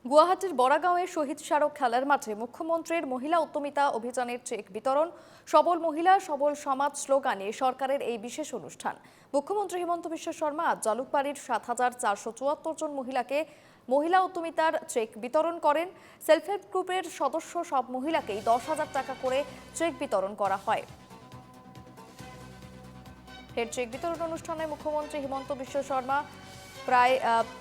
গুয়াহাটির বড়াগাঁওয়ে শহীদ স্মারক খেলার মাঠে মুখ্যমন্ত্রীর মহিলা উদ্যমিতা অভিযানের চেক বিতরণ, সবল মহিলা সবল সমাজ স্লোগানে সরকারের এই বিশেষ অনুষ্ঠান। মুখ্যমন্ত্রী হিমন্ত বিশ্ব শর্মা আজ জালুকবাড়ির ৭,৪৭৪ জন মহিলাকে মহিলা উদ্যমিতার চেক বিতরণ করেন। সেলফ হেল্প গ্রুপের সদস্য সব মহিলাকেই ১০,০০০ টাকা করে চেক বিতরণ করা হয়। হেড চেক বিতরণ অনুষ্ঠানে মুখ্যমন্ত্রী হিমন্ত বিশ্ব শর্মা প্রায়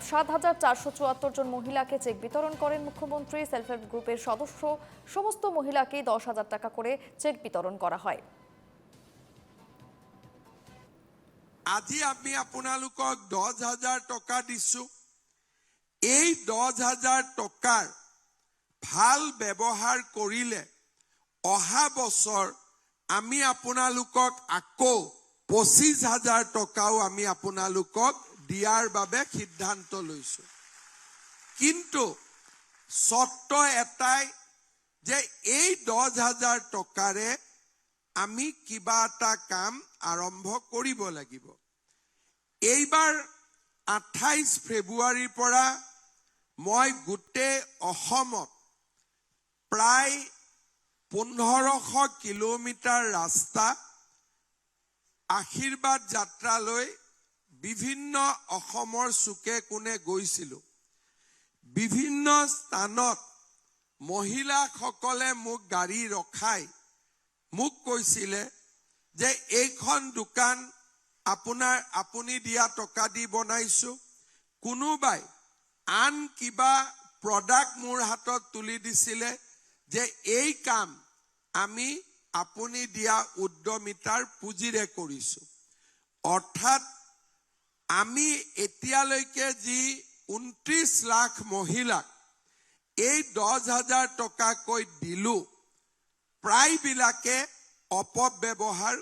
৭,৪৭৪ জন মহিলাকে চেক বিতরণ করেন। মুখ্যমন্ত্রী সেলফ হেল্প গ্রুপের সদস্য সমস্ত মহিলাকে ১০,০০০ টাকা করে চেক বিতরণ করা হয়। আজি আমি আপোনালোকক ১০,০০০ টকা দিছো। এই ১০,০০০ টকাৰ ভাল ব্যৱহাৰ কৰিলে অহা বছৰ আমি আপোনালোকক আকৌ ২৫,০০০ টকাও আমি আপোনালোকক দিয়াৰ বাবে সিদ্ধান্ত লৈছো। কিন্তু চৰ্ত এটাই যে এই ১০,০০০ টকাৰে আমি কিবা এটা কাম আৰম্ভ কৰিব লাগিব। এইবাৰ ২৮ ফেব্ৰুৱাৰীৰ পৰা মই গোটেই অসমত প্ৰায় ১৫০০ কিলোমিটাৰ ৰাস্তা আশীৰ্বাদ যাত্ৰালৈ বিভিন্ন অসমৰ চুকে কোণে গৈছিলোঁ। বিভিন্ন স্থানত মহিলাসকলে মোক গাড়ী ৰখাই মোক কৈছিলে যে এইখন দোকান আপুনি দিয়া টকা দি বনাইছো। কোনোবাই আন কিবা প্ৰডাক্ট মোৰ হাতত তুলি দিছিলে যে এই কাম আমি আপুনি দিয়া উদ্যমিতাৰ পুঁজিৰে কৰিছো। অৰ্থাৎ আমি এতিয়ালৈকে যি ২৯ লাখ মহিলাক এই ১০,০০০ টকাকৈ দিলো, প্ৰায়বিলাকে অপব্যৱহাৰ